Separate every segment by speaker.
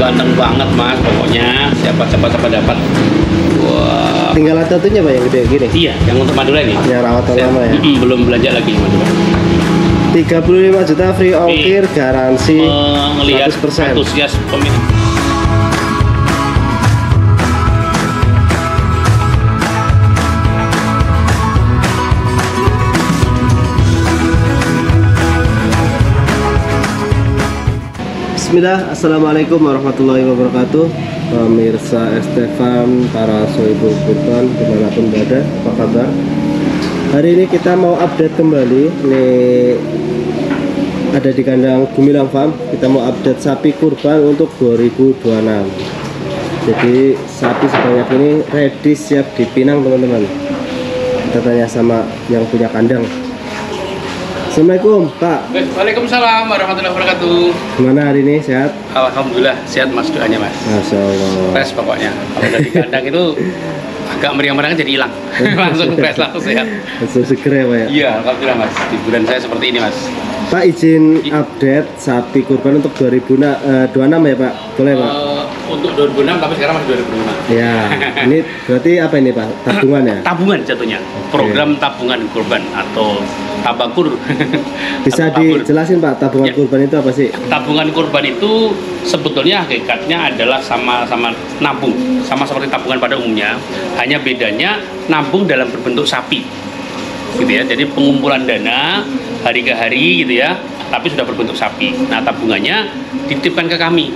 Speaker 1: Ganteng banget mas, pokoknya siapa dapat. Wah.
Speaker 2: Tinggal satunya pak yang gede gini.
Speaker 1: Iya, yang untuk Madura ini.
Speaker 2: Yang rawatan lama ya.
Speaker 1: Belum belanja lagi Madura.
Speaker 2: 35 juta free ongkir, garansi
Speaker 1: melihat
Speaker 2: 100%.
Speaker 1: Antusias pemilik.
Speaker 2: Bismillah, assalamualaikum warahmatullahi wabarakatuh. Pemirsa ST-Farm, para sohibul kurban dimanapun berada, apa kabar? Hari ini kita mau update kembali. Ini ada di kandang Gumilang Farm. Kita mau update sapi kurban untuk 2026. Jadi sapi sebanyak ini ready, siap dipinang teman-teman. Kita tanya sama yang punya kandang. Assalamualaikum Pak.
Speaker 1: Waalaikumsalam warahmatullahi wabarakatuh.
Speaker 2: Gimana hari ini, sehat?
Speaker 1: Alhamdulillah sehat mas, doanya mas.
Speaker 2: Masya Allah.
Speaker 1: Fresh pokoknya. Kalau dari kandang itu agak meriang-meriang jadi hilang. Langsung fresh, langsung sehat.
Speaker 2: Langsung seger ya Pak ya?
Speaker 1: Iya, alhamdulillah mas. Di bulan saya seperti ini mas.
Speaker 2: Pak izin update sapi kurban untuk 2026 ya Pak? Boleh Pak?
Speaker 1: Untuk 2006 tapi sekarang masih 2005.
Speaker 2: Ya, ini berarti apa ini Pak? Tabungan ya?
Speaker 1: Tabungan jatuhnya. Program tabungan kurban atau tabakur.
Speaker 2: Bisa dijelasin Pak, tabungan kurban itu apa sih?
Speaker 1: Tabungan kurban itu sebetulnya hakikatnya adalah sama-sama nabung, sama seperti tabungan pada umumnya, hanya bedanya nabung dalam berbentuk sapi, gitu ya. Jadi pengumpulan dana hari ke hari gitu ya, tapi sudah berbentuk sapi. Nah tabungannya dititipkan ke kami,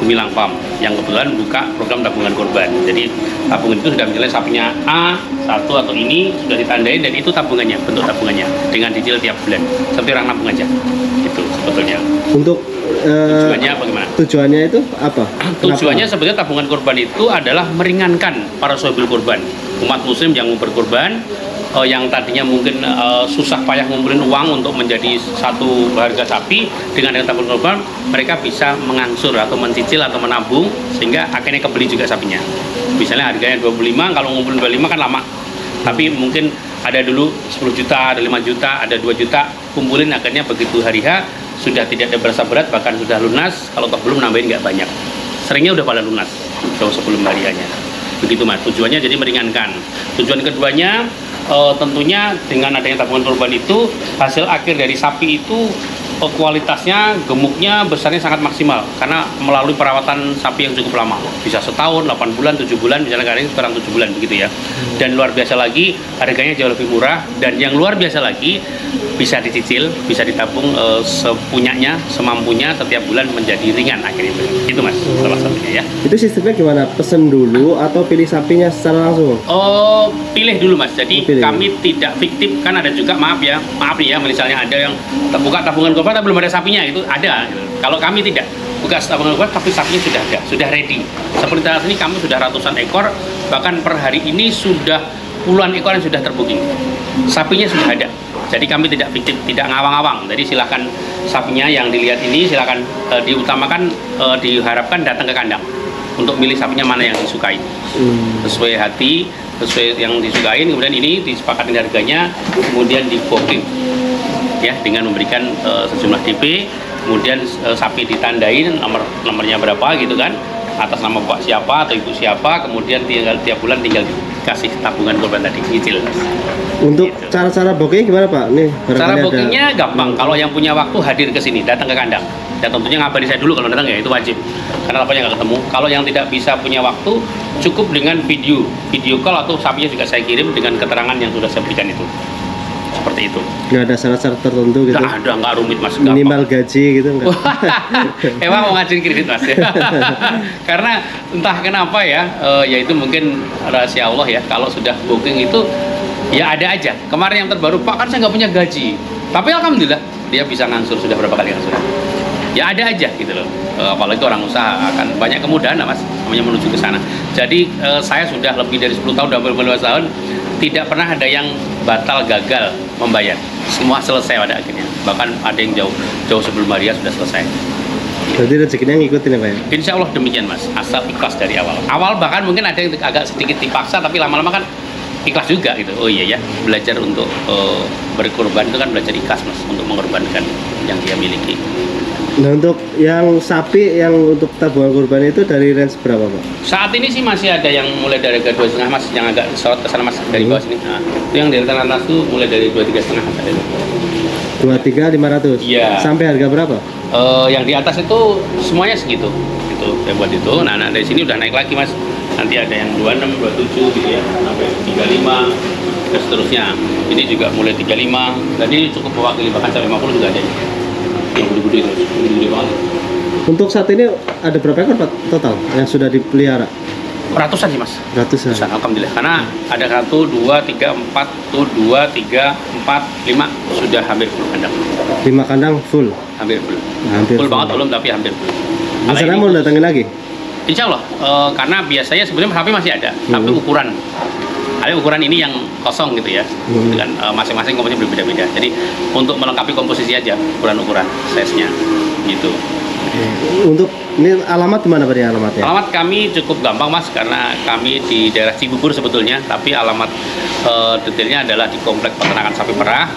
Speaker 1: Gumilang Farm, yang kebetulan buka program tabungan kurban. Jadi tabungan itu sudah misalnya sapinya A1 atau ini sudah ditandain dan itu tabungannya, bentuk tabungannya dengan dicicil tiap bulan, seperti orang nabung aja. Itu sebetulnya.
Speaker 2: Untuk
Speaker 1: tujuannya bagaimana?
Speaker 2: Tujuannya itu apa?
Speaker 1: Tujuannya sebetulnya tabungan kurban itu adalah meringankan para sohibul kurban, umat muslim yang mau berkurban, yang tadinya mungkin susah payah ngumpulin uang untuk menjadi satu harga sapi. Dengan tabungan kurban mereka bisa mengangsur atau mencicil atau menabung sehingga akhirnya kebeli juga sapinya. Misalnya harganya 25, kalau ngumpulin 25 kan lama, tapi mungkin ada dulu 10 juta, ada 5 juta, ada 2 juta, kumpulin akhirnya begitu hari H sudah tidak ada berasa berat, bahkan sudah lunas. Kalau toh belum nambahin nggak banyak, seringnya udah pada lunas jauh sebelum hari H-nya. Begitu mas, tujuannya jadi meringankan. Tujuan keduanya tentunya dengan adanya tabungan kurban itu, hasil akhir dari sapi itu kualitasnya, gemuknya, besarnya sangat maksimal karena melalui perawatan sapi yang cukup lama, bisa setahun, 8 bulan, 7 bulan, misalnya kali ini sekarang 7 bulan begitu ya. Dan luar biasa lagi, harganya jauh lebih murah, dan yang luar biasa lagi bisa dicicil, bisa ditabung sepunyanya, semampunya, setiap bulan menjadi ringan akhirnya. Itu mas, salah satunya ya.
Speaker 2: Itu sistemnya gimana? Pesen dulu atau pilih sapinya secara langsung?
Speaker 1: Oh, pilih dulu mas. Jadi kami tidak fiktif, kan ada juga maaf ya misalnya ada yang buka tabungan kurban tapi belum ada sapinya, itu ada. Kalau kami tidak buka tabungan kurban tapi sapinya sudah ada, sudah ready. Seperti saat ini kami sudah ratusan ekor, bahkan per hari ini sudah puluhan ekor yang sudah terbooking. Sapinya sudah ada. Jadi kami tidak fiktif, tidak ngawang-ngawang. Jadi silakan sapinya yang dilihat ini silakan diutamakan, diharapkan datang ke kandang untuk milih sapinya mana yang disukai. Sesuai hati, sesuai yang disukain, kemudian ini disepakati harganya, kemudian di booking ya dengan memberikan sejumlah DP, kemudian sapi ditandain nomornya berapa gitu kan, atas nama bapak siapa atau ibu siapa, kemudian tinggal tiap bulan tinggal dikasih tabungan kurban tadi, nyicil. Untuk
Speaker 2: gitu. Cara bookingnya gimana Pak? Nih,
Speaker 1: cara bookingnya gampang. Kalau yang punya waktu hadir ke sini, datang ke kandang. Ya tentunya ngabari saya dulu kalau datang ya, itu wajib. Karena apanya nggak ketemu. Kalau yang tidak bisa punya waktu, cukup dengan video call atau sapinya juga saya kirim dengan keterangan yang sudah saya berikan itu. Seperti itu. Nggak ada syarat-syarat tertentu gitu? Nggak ada, nggak rumit mas.
Speaker 2: Minimal gaji gitu nggak?
Speaker 1: Emang mau ngajuin kredit mas ya? Karena entah kenapa ya, ya itu mungkin rahasia Allah ya. Kalau sudah booking itu ya ada aja. Kemarin yang terbaru, Pak kan saya nggak punya gaji, tapi alhamdulillah dia bisa ngangsur, sudah berapa kali ngangsur. Ya ada aja gitu loh. apalagi orang usaha akan banyak kemudahan lah, Mas, namanya menuju ke sana. Jadi saya sudah lebih dari 10 tahun, hampir 15 tahun tidak pernah ada yang batal gagal membayar. Semua selesai pada akhirnya. Bahkan ada yang jauh sebelum hari sudah selesai.
Speaker 2: Berarti rezekinya ngikutin ya Pak ya?
Speaker 1: Insya Allah demikian, Mas, asal ikhlas dari awal. Awal bahkan mungkin ada yang agak sedikit dipaksa, tapi lama-lama kan ikhlas juga gitu. Oh iya ya, belajar untuk berkorban itu kan belajar ikhlas, Mas, untuk mengorbankan yang dia miliki.
Speaker 2: Nah, untuk yang sapi yang untuk tabungan kurban itu dari range berapa Pak?
Speaker 1: Saat ini sih masih ada yang mulai dari harga 2,5, Mas, yang agak sorot ke sana, Mas, dari bawah sini. Nah, itu yang dari atas tuh mulai dari 23,5 ada itu.
Speaker 2: 23.500.
Speaker 1: Iya.
Speaker 2: Sampai harga berapa?
Speaker 1: Yang di atas itu semuanya segitu. Itu saya buat itu. Nah, dari sini udah naik lagi, Mas. Nanti ada yang 26, 27 gitu ya, sampai 35 dan seterusnya. Ini juga mulai 35. Dan ini cukup mewakili, bahkan sampai 50 juga ada. Yang gede-gede terus, gede-gede banget.
Speaker 2: Untuk saat ini ada berapa ekor Pak total yang sudah dipelihara?
Speaker 1: Ratusan sih, Mas.
Speaker 2: Ratusan.
Speaker 1: Alhamdulillah. Karena ada 1, 2, 3, 4, 2, 3, 4, 5 sudah hampir full kandang.
Speaker 2: 5 kandang full.
Speaker 1: Hampir full.
Speaker 2: Hampir
Speaker 1: Full
Speaker 2: full.
Speaker 1: banget belum, tapi hampir full.
Speaker 2: Masalahnya mau datangin lagi?
Speaker 1: Insya Allah, karena biasanya sebenarnya sapi masih ada, tapi ukuran ini yang kosong gitu ya, dengan masing-masing komposisi berbeda-beda. Jadi untuk melengkapi komposisi aja, ukuran-ukuran size-nya gitu.
Speaker 2: Untuk ini alamat di mana Pak ya alamatnya?
Speaker 1: Alamat kami cukup gampang, Mas, karena kami di daerah Cibubur sebetulnya, tapi alamat detailnya adalah di Komplek Peternakan Sapi Perah,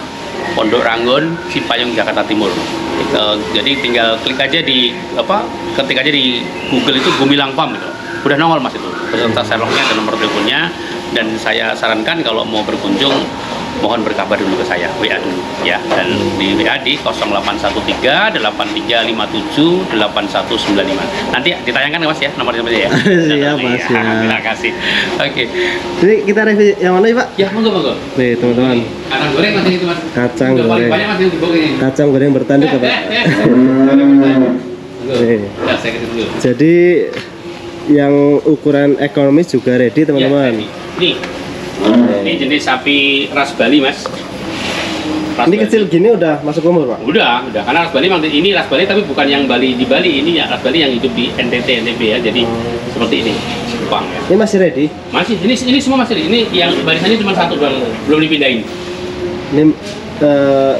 Speaker 1: Pondok Ranggon, Cipayung, Jakarta Timur. Jadi tinggal klik aja ketik aja di Google itu Gumilang Farm gitu. Udah nongol, Mas, itu beserta Sherlocknya dan nomor teleponnya. Dan saya sarankan kalau mau berkunjung mohon berkabar dulu ke saya, WA dulu ya, dan di WA di 0813 8357 8195. Nanti ditayangkan ya, Mas ya, nomornya ya.
Speaker 2: Siap, Mas.
Speaker 1: Ya, terima kasih. Oke.
Speaker 2: Jadi kita review yang mana ya Pak?
Speaker 1: Ya, monggo.
Speaker 2: Nih teman-teman.
Speaker 1: Kacang goreng masih itu, Mas.
Speaker 2: Kacang
Speaker 1: Udah paling
Speaker 2: goreng.
Speaker 1: banyak, Mas, yang dibawa ini.
Speaker 2: Kacang goreng bertanduk ya Pak. Nih.
Speaker 1: Ya, saya ketemu dulu.
Speaker 2: Jadi yang ukuran ekonomis juga ready teman-teman.
Speaker 1: Ya, ini jenis sapi ras Bali, Mas. Ras
Speaker 2: Ini
Speaker 1: Bali.
Speaker 2: kecil gini udah masuk umur Pak?
Speaker 1: Udah. Karena ras Bali ini ras Bali tapi bukan yang Bali di Bali, ini ya ras Bali yang hidup di NTB ya. Jadi seperti ini, Kupang ya.
Speaker 2: Ini masih ready?
Speaker 1: Masih, ini semua masih. Ini yang barisannya cuma satu doang, belum dipindahin.
Speaker 2: Ini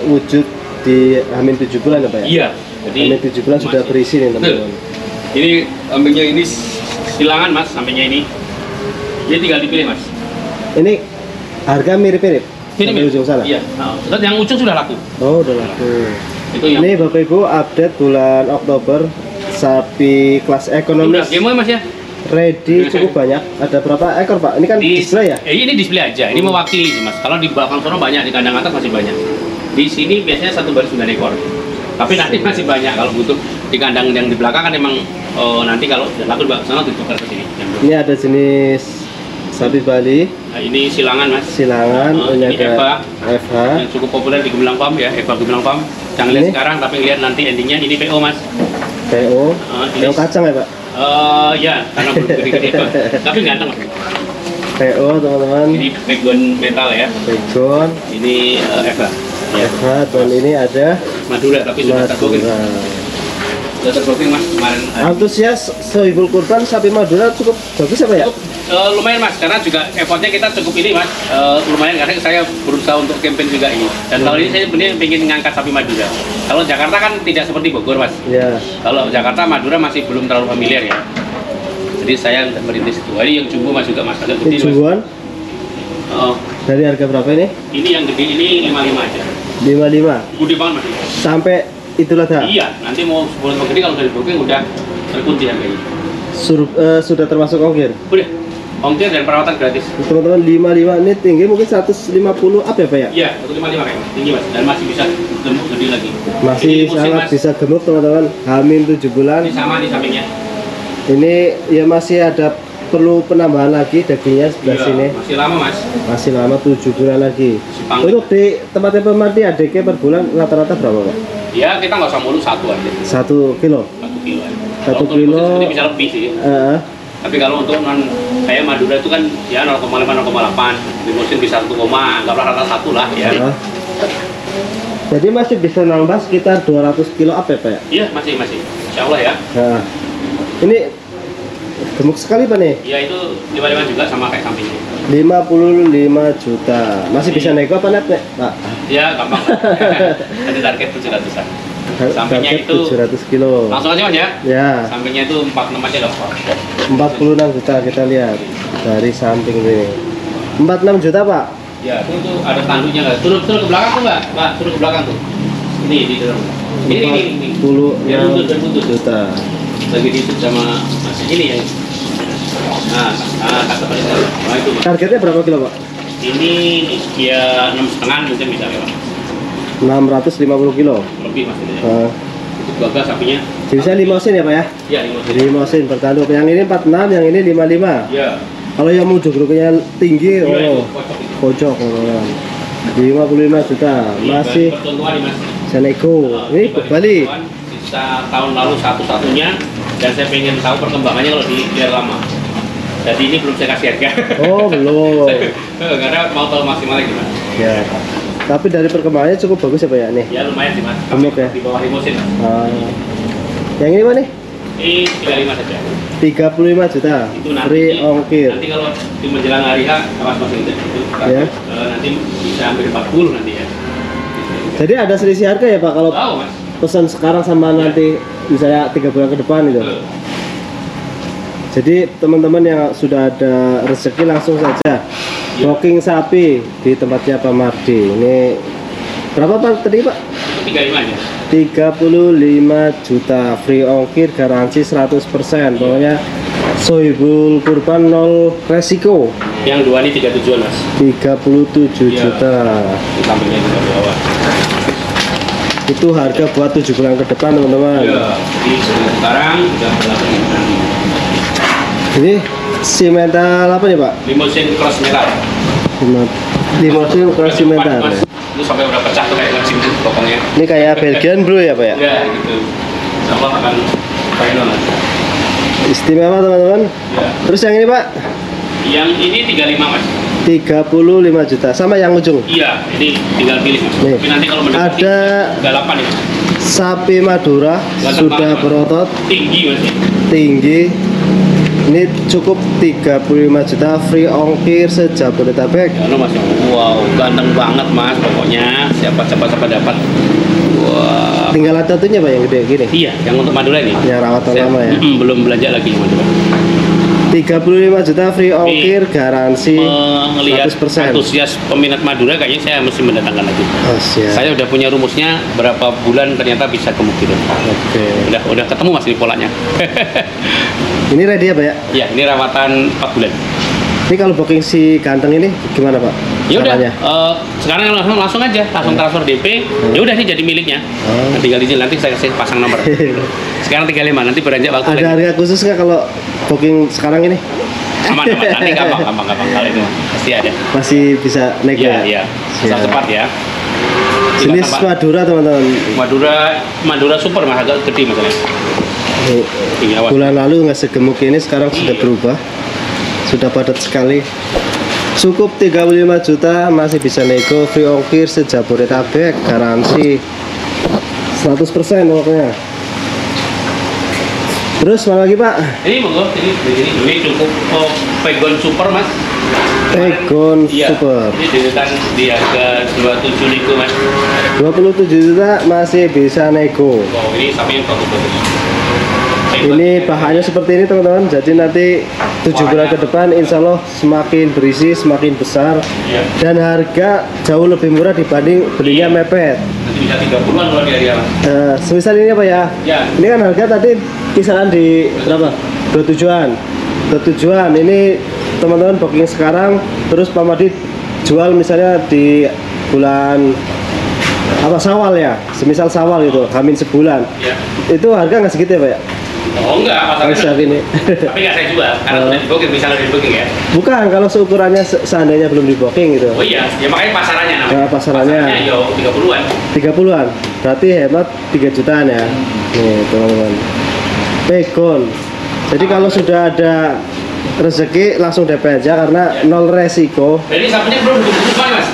Speaker 2: wujud di Hamin 7 bulan ya Pak ya?
Speaker 1: Iya. Jadi
Speaker 2: Hamin 7 bulan sudah
Speaker 1: masih.
Speaker 2: berisi nih teman-teman.
Speaker 1: Ini kambingnya ini silangan, Mas, sampingnya ini. Jadi tinggal dipilih, Mas.
Speaker 2: Ini harga mirip-mirip?
Speaker 1: Ini
Speaker 2: Sampai ujung sana?
Speaker 1: Iya. Nah, yang ujung sudah laku.
Speaker 2: Oh udah laku.
Speaker 1: Itu yang
Speaker 2: Ini Bapak Ibu update bulan Oktober sapi kelas
Speaker 1: udah
Speaker 2: ekonomis
Speaker 1: game, Mas ya.
Speaker 2: ready cukup banyak. Ada berapa ekor Pak? Ini kan display ya?
Speaker 1: Ini display aja. Ini mewakili sih, Mas. Kalau di belakang sono banyak, di kandang atas masih banyak. Di sini biasanya satu baris 9 ekor. Tapi nanti masih banyak kalau butuh di kandang yang di belakang kan emang nanti kalau sudah laku di belakang sana ditukar ke sini.
Speaker 2: Ini ada jenis sapi Bali,
Speaker 1: Nah, ini silangan, Mas.
Speaker 2: silangan, ini
Speaker 1: ini
Speaker 2: ada FH.
Speaker 1: yang cukup populer di Gemilang Farm ya, Eva Gemilang Farm. Jangan lihat
Speaker 2: Ini?
Speaker 1: sekarang, tapi lihat nanti endingnya. Ini PO, Mas.
Speaker 2: PO,
Speaker 1: Ini
Speaker 2: yang kacang ya Pak?
Speaker 1: ya, karena belum gede-gede, Pak. Tapi ganteng, Mas.
Speaker 2: PO teman-teman,
Speaker 1: Ini backbone metal ya.
Speaker 2: Pegon,
Speaker 1: Ini Eva. Ya.
Speaker 2: FH, dan ini ada
Speaker 1: Madura, tapi sudah terbooking.
Speaker 2: Madura.
Speaker 1: Sudah terbooking, Mas, kemarin.
Speaker 2: Antusias Sohibul Kurban sapi Madura cukup bagus ya Pak ya?
Speaker 1: Cukup, lumayan, Mas, karena juga effortnya kita cukup ini, Mas. Lumayan karena saya berusaha untuk campaign juga ini. Dan tahun ini saya benar ingin ngangkat sapi Madura. Kalau Jakarta kan tidak seperti Bogor, Mas.
Speaker 2: Ya.
Speaker 1: Kalau Jakarta Madura masih belum terlalu familiar ya. Jadi saya merintis itu. Ini yang jumbo, Mas, juga, Mas, agak
Speaker 2: Ini
Speaker 1: gede, Mas.
Speaker 2: jumboan
Speaker 1: Oh,
Speaker 2: dari harga berapa ini?
Speaker 1: ini yang gede ini 55 aja.
Speaker 2: 55
Speaker 1: Gede banget, Mas.
Speaker 2: sampai itulah dah.
Speaker 1: Iya, nanti mau sebelum gede kalau dari booking udah terkunci harganya.
Speaker 2: Sudah termasuk ongkir.
Speaker 1: Udah, ongkir dan perawatan gratis.
Speaker 2: Teman-teman 55 ini tinggi mungkin 150 up ya Pak ya?
Speaker 1: Iya, 155 kayaknya, tinggi, Mas, dan masih bisa gemuk gede lagi.
Speaker 2: Masih
Speaker 1: Ini musim,
Speaker 2: sangat
Speaker 1: Mas.
Speaker 2: bisa gemuk teman-teman. Hamin 7 bulan.
Speaker 1: Ini sama di sampingnya.
Speaker 2: Ini ya masih ada perlu penambahan lagi dagingnya sebelah
Speaker 1: Iya,
Speaker 2: sini.
Speaker 1: masih lama, Mas.
Speaker 2: Masih lama 7 bulan lagi.
Speaker 1: Si pangling.
Speaker 2: Untuk di tempatnya pemerdi adiknya per bulan rata-rata berapa Pak?
Speaker 1: Ya, kita nggak usah mulu satu aja.
Speaker 2: 1 kilo.
Speaker 1: 1 kilo aja.
Speaker 2: 1
Speaker 1: Kalau untuk
Speaker 2: kilo.
Speaker 1: seperti bisa lebih sih. Tapi kalau untuk non kayak Madura itu kan ya 0,5 0,8. Di musim bisa 1, anggaplah rata 1 lah ya.
Speaker 2: Jadi masih bisa nambah sekitar 200 kilo up ya Pak ya?
Speaker 1: Iya, masih. Insya Allah ya.
Speaker 2: Nah, ini gemuk sekali Pak nih.
Speaker 1: Ya itu 55 juga sama kayak sampingnya.
Speaker 2: 55 juta. Masih bisa nego apa net, Pak?
Speaker 1: Ya gampang. Ada target 700-an. Sampingnya
Speaker 2: Target
Speaker 1: itu
Speaker 2: 700 kilo.
Speaker 1: langsung aja Mas ya.
Speaker 2: Ya,
Speaker 1: Sampingnya itu 46 aja loh.
Speaker 2: 46 juta kita lihat dari samping ini. 46 juta Pak.
Speaker 1: Ya, itu ada tanduknya nggak? Turun ke belakang tuh Mbak, turun ke belakang tuh. Ini di dalam. Ini.
Speaker 2: 46 juta.
Speaker 1: Lagi diisut sama Mas ini yang. Nah, kata paling nah itu Mbak.
Speaker 2: Targetnya berapa kilo Pak?
Speaker 1: Ini ya 6,5 mungkin bisa lewat.
Speaker 2: 650 kilo.
Speaker 1: Lebih Mas ini.
Speaker 2: Uh,
Speaker 1: Itu gagal sapinya.
Speaker 2: jenisnya limosin ya Pak ya?
Speaker 1: Ya, limosin.
Speaker 2: Limosin bertanduk. Yang ini 46, yang ini 55.
Speaker 1: Ya.
Speaker 2: Kalau yang mau jogroknya tinggi,
Speaker 1: Iya, itu
Speaker 2: oh,
Speaker 1: kocok itu.
Speaker 2: kocok teman-teman. 55 juta. Masih
Speaker 1: percontohan nih Mas.
Speaker 2: bisa nego. Ini Bali.
Speaker 1: Sisa tahun lalu satu-satunya dan saya pengen tahu perkembangannya kalau di biar lama. Jadi ini belum saya kasih harga.
Speaker 2: Oh, belum.
Speaker 1: Karena mau tahu maksimalnya gimana.
Speaker 2: Ya. Tapi dari perkembangannya cukup bagus ya Pak ya nih.
Speaker 1: Ya lumayan sih Mas.
Speaker 2: Gemuk ya?
Speaker 1: Di bawah limosin Mas.
Speaker 2: Yang ini Pak nih?
Speaker 1: Ini 35 saja.
Speaker 2: 35 juta.
Speaker 1: Itu nanti,
Speaker 2: Free ongkir.
Speaker 1: nanti kalau di menjelang hari H, awas Mas itu.
Speaker 2: Ya.
Speaker 1: Nanti bisa ambil 40 nanti ya.
Speaker 2: Jadi ada selisih harga ya Pak kalau
Speaker 1: Tahu Mas.
Speaker 2: pesan sekarang sama nanti misalnya 3 bulan ke depan gitu. Jadi teman-teman yang sudah ada rezeki langsung saja booking sapi di tempatnya Pak Mardi. Ini berapa Pak tadi Pak?
Speaker 1: Itu 35 aja.
Speaker 2: 35 juta free ongkir garansi 100%. Pokoknya Sohibul Kurban 0 resiko.
Speaker 1: Yang dua ini 37-an Mas.
Speaker 2: 37
Speaker 1: Iya.
Speaker 2: juta.
Speaker 1: Di sampingnya juga di bawah.
Speaker 2: Itu harga buat 7 bulan ke depan teman-teman.
Speaker 1: Iya, di sekarang sudah 8 bulan.
Speaker 2: Ini simental apa nih Pak?
Speaker 1: Limosin cross metal.
Speaker 2: Limosin cross simental.
Speaker 1: Mas, itu sampai udah pecah tuh kayak mesin tuh pokoknya.
Speaker 2: Ini kayak Belgian Blue ya Pak ya?
Speaker 1: Ya gitu. Insya Allah akan final nanti.
Speaker 2: Istimewa teman-teman.
Speaker 1: Ya.
Speaker 2: Terus yang ini Pak?
Speaker 1: Yang ini 35 Mas.
Speaker 2: 35 juta sama yang ujung.
Speaker 1: Iya, ini tinggal pilih Mas.
Speaker 2: Nih.
Speaker 1: Tapi nanti kalau mendekati
Speaker 2: Ada
Speaker 1: 38 ya.
Speaker 2: sapi Madura
Speaker 1: Ganteng
Speaker 2: sudah
Speaker 1: banget, Mas.
Speaker 2: berotot
Speaker 1: Tinggi Mas.
Speaker 2: tinggi. Ini cukup 35 juta free ongkir sejabodetabek.
Speaker 1: Ya lo Mas. Wow, ganteng banget Mas pokoknya. Siapa dapat. Wah.
Speaker 2: Tinggal ada satunya Pak yang gede gini.
Speaker 1: Iya, yang untuk Madura ini.
Speaker 2: Yang rawatan
Speaker 1: Saya
Speaker 2: lama ya.
Speaker 1: belum belanja lagi yang Madura.
Speaker 2: 35 juta free ongkir garansi
Speaker 1: Melihat
Speaker 2: 100%.
Speaker 1: antusias peminat Madura kayaknya saya mesti mendatangkan lagi.
Speaker 2: Oh, siap.
Speaker 1: Saya udah punya rumusnya berapa bulan ternyata bisa gemuk gitu.
Speaker 2: Oke.
Speaker 1: Udah ketemu Mas ini polanya.
Speaker 2: Ini ready ya Pak ya?
Speaker 1: Ya, ini rawatan 4 bulan.
Speaker 2: Ini kalau booking si ganteng ini gimana Pak?
Speaker 1: Ya udah,
Speaker 2: Caranya?
Speaker 1: sekarang langsung aja, langsung transfer DP. Ya udah sih jadi miliknya.
Speaker 2: Oh.
Speaker 1: Nah, tinggal izin nanti saya kasih pasang nomor. Sekarang 35, nanti beranjak waktu
Speaker 2: Ada
Speaker 1: lagi.
Speaker 2: harga khusus nggak kalau booking sekarang ini?
Speaker 1: Aman, nanti gampang kalau itu pasti ada.
Speaker 2: Masih bisa nego
Speaker 1: Iya,
Speaker 2: ya?
Speaker 1: iya.
Speaker 2: Siap.
Speaker 1: Asal cepat ya.
Speaker 2: Jenis
Speaker 1: Tinggal tambah-
Speaker 2: Madura teman-teman.
Speaker 1: Madura super Mas, agak gede masalahnya.
Speaker 2: Ini
Speaker 1: Iya, awas.
Speaker 2: bulan lalu nggak segemuk ini, sekarang sudah
Speaker 1: Iya.
Speaker 2: berubah. Sudah padat sekali. Cukup 35 juta masih bisa nego free ongkir sejabodetabek garansi 100% pokoknya. Terus mana lagi Pak?
Speaker 1: Ini monggo, ini cukup Pegon Super Mas.
Speaker 2: Pegon
Speaker 1: Iya,
Speaker 2: Super
Speaker 1: ini deretan di harga 27 ribu Mas.
Speaker 2: 27 juta masih bisa nego.
Speaker 1: Oh, ini sapi yang bagus-bagus.
Speaker 2: Ini bahannya seperti ini teman-teman. Jadi nanti 7 bulan ke depan insya Allah semakin berisi, semakin besar.
Speaker 1: Iya.
Speaker 2: Dan harga jauh lebih murah dibanding belinya mepet.
Speaker 1: Nanti bisa 30-an kalau di hari awal.
Speaker 2: Semisal ini apa ya?
Speaker 1: Ya.
Speaker 2: Ini kan harga tadi kisaran di berapa? 27-an. 27-an. Ini teman-teman booking sekarang, terus Pak Madi jual misalnya di bulan apa Syawal ya? Semisal Syawal gitu, hamin sebulan.
Speaker 1: Ya.
Speaker 2: Itu harga nggak segitu ya Pak ya?
Speaker 1: Oh enggak,
Speaker 2: Kalau
Speaker 1: masalahnya.
Speaker 2: saat ini.
Speaker 1: Tapi nggak saya jual, karena
Speaker 2: Oh.
Speaker 1: udah di booking, misalnya udah di booking ya.
Speaker 2: Bukan, kalau seukurannya seandainya belum di booking gitu.
Speaker 1: Oh iya, ya makanya pasarannya namanya.
Speaker 2: Nah, pasarannya.
Speaker 1: yo 30-an.
Speaker 2: 30-an. Berarti hemat 3 jutaan ya. Nih, teman-teman. Pegon. Jadi kalau sudah ada rezeki langsung DP aja karena
Speaker 1: Ya.
Speaker 2: nol resiko.
Speaker 1: Jadi sapinya belum dibungkus Mas.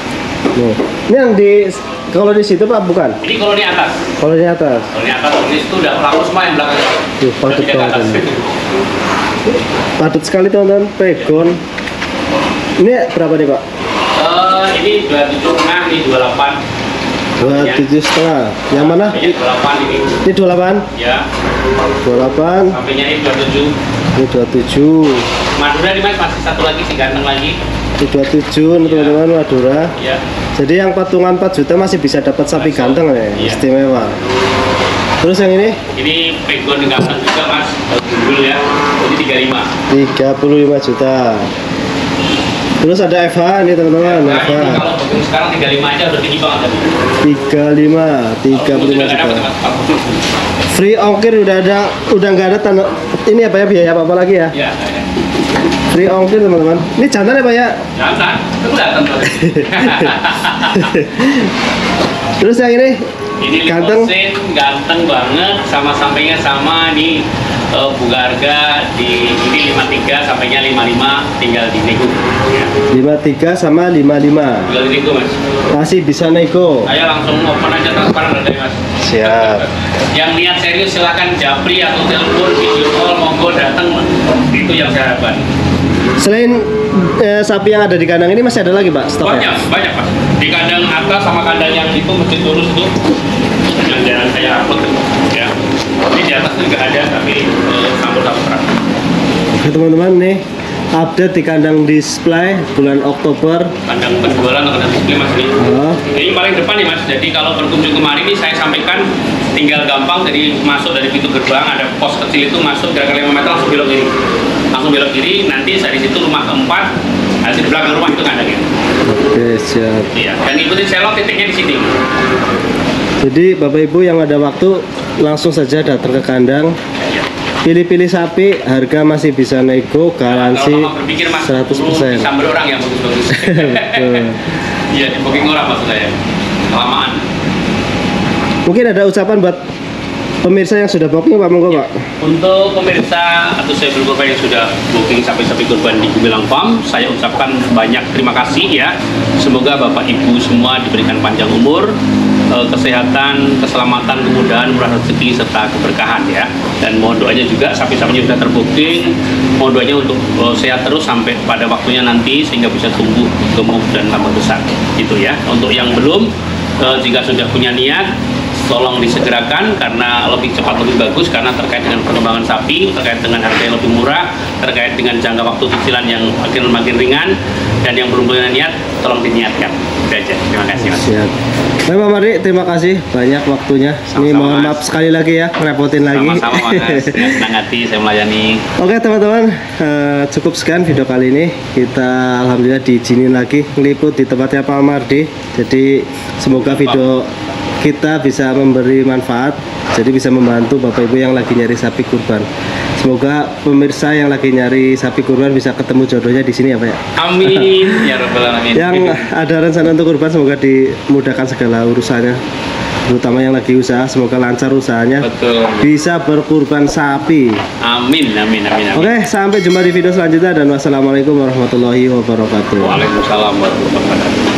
Speaker 2: Nih. Ini yang kalau di situ Pak bukan?
Speaker 1: Ini koloni atas.
Speaker 2: Koloni atas.
Speaker 1: Koloni atas, koloni itu udah laku semua yang belakang.
Speaker 2: Tuh, padat banget. Padat sekali teman-teman. Pegon. Ini berapa nih Pak?
Speaker 1: Ini 27,5, ini 28.
Speaker 2: 27,5. Yang mana?
Speaker 1: Ini 28 ini.
Speaker 2: Ini 28.
Speaker 1: Ya.
Speaker 2: 28.
Speaker 1: Sampingnya ini 27.
Speaker 2: Ini 27.
Speaker 1: Madura nih Mas, masih satu lagi si ganteng lagi.
Speaker 2: Ini 27 teman-teman Madura.
Speaker 1: Ya.
Speaker 2: Jadi yang patungan 4 juta masih bisa dapat sapi ganteng ya,
Speaker 1: Iya.
Speaker 2: istimewa. Terus yang ini?
Speaker 1: Ini pegon ganteng juga Mas, gundul ya. Ini 35.
Speaker 2: 35 juta. Terus ada FH ini teman-teman,
Speaker 1: Nah,
Speaker 2: FH.
Speaker 1: ini kalau pegon sekarang 35 aja udah tinggi banget.
Speaker 2: 35 juta. Free ongkir udah nggak ada tanda ini apa ya biaya apa lagi ya?
Speaker 1: Ya, ya.
Speaker 2: Free ongkir teman-teman. Ini jantan ya Pak ya?
Speaker 1: Jantan, itu datang tuh.
Speaker 2: Terus yang ini?
Speaker 1: Ini
Speaker 2: Ganteng.
Speaker 1: limousine, ganteng banget, sama sampingnya sama nih. Bugarga di ini 53, sampainya 55, tinggal di nego. Ya.
Speaker 2: 53 sama 55.
Speaker 1: Tinggal di nego Mas.
Speaker 2: Masih bisa nego.
Speaker 1: Saya langsung open aja transparan harganya Mas.
Speaker 2: Siap.
Speaker 1: Yang niat serius silakan japri atau telepon, video call, monggo datang. Itu yang saya harapkan.
Speaker 2: Selain sapi yang ada di kandang ini masih ada lagi Pak stoknya?
Speaker 1: Banyak Mas. Di kandang atas sama kandang yang itu mesti lurus itu. Yang jalan saya upload ya. Ini di atas juga ada tapi campur-campur terang.
Speaker 2: Oke teman-teman nih update di kandang display bulan Oktober.
Speaker 1: Kandang penjualan atau kandang display Mas ini.
Speaker 2: Oh,
Speaker 1: Ini paling depan nih Mas. Jadi kalau berkunjung kemarin ini saya sampaikan tinggal gampang dari masuk dari pintu gerbang ada pos kecil itu masuk kira-kira 5 meter langsung belok kiri. Langsung belok kiri nanti dari situ rumah keempat. Nanti di belakang rumah itu kandangnya.
Speaker 2: oke siap.
Speaker 1: Iya. Dan ikutin selok titiknya di sini.
Speaker 2: Jadi Bapak Ibu yang ada waktu langsung saja datang ke kandang.
Speaker 1: Iya.
Speaker 2: Pilih-pilih sapi, harga masih bisa nego, garansi
Speaker 1: Kalau Mama berpikir Mas,
Speaker 2: 100%.
Speaker 1: disamber orang yang bagus-bagus.
Speaker 2: Betul.
Speaker 1: Iya, di booking orang maksud saya. Kelamaan.
Speaker 2: Mungkin ada ucapan buat pemirsa yang sudah booking Pak monggo Pak.
Speaker 1: Untuk pemirsa atau sohibul kurban yang sudah booking sapi-sapi kurban di Gumilang Farm, saya ucapkan banyak terima kasih ya. Semoga Bapak Ibu semua diberikan panjang umur, kesehatan, keselamatan, kemudahan, murah rezeki serta keberkahan ya. Dan mohon doanya juga sapi-sapinya sudah terbooking, mohon doanya untuk sehat terus sampai pada waktunya nanti sehingga bisa tumbuh gemuk dan tambah besar gitu ya. Untuk yang belum, jika sudah punya niat, tolong disegerakan karena lebih cepat lebih bagus karena terkait dengan pengembangan sapi, terkait dengan harga yang lebih murah, terkait dengan jangka waktu cicilan yang makin ringan, dan yang belum punya niat tolong diniatkan. Itu aja. Terima kasih Mas.
Speaker 2: Siap. Baik Pak Mardi, terima kasih banyak waktunya. Ini
Speaker 1: Sama-sama,
Speaker 2: mohon
Speaker 1: Mas.
Speaker 2: maaf sekali lagi ya, ngerepotin lagi.
Speaker 1: Sama-sama Mas. Dengan senang hati saya melayani.
Speaker 2: Oke teman-teman, cukup sekian video kali ini. Kita alhamdulillah diizinin lagi ngeliput di tempatnya Pak Mardi. Jadi semoga video kita bisa memberi manfaat, jadi bisa membantu Bapak Ibu yang lagi nyari sapi kurban. Semoga pemirsa yang lagi nyari sapi kurban bisa ketemu jodohnya di sini ya Pak ya.
Speaker 1: Amin ya rabbal alamin.
Speaker 2: Yang ada rencana untuk kurban semoga dimudahkan segala urusannya, terutama yang lagi usaha semoga lancar usahanya,
Speaker 1: Betul.
Speaker 2: bisa berkurban sapi.
Speaker 1: Amin, amin, amin, amin.
Speaker 2: Oke, sampai jumpa di video selanjutnya dan wassalamualaikum warahmatullahi wabarakatuh.
Speaker 1: Waalaikumsalam warahmatullahi wabarakatuh.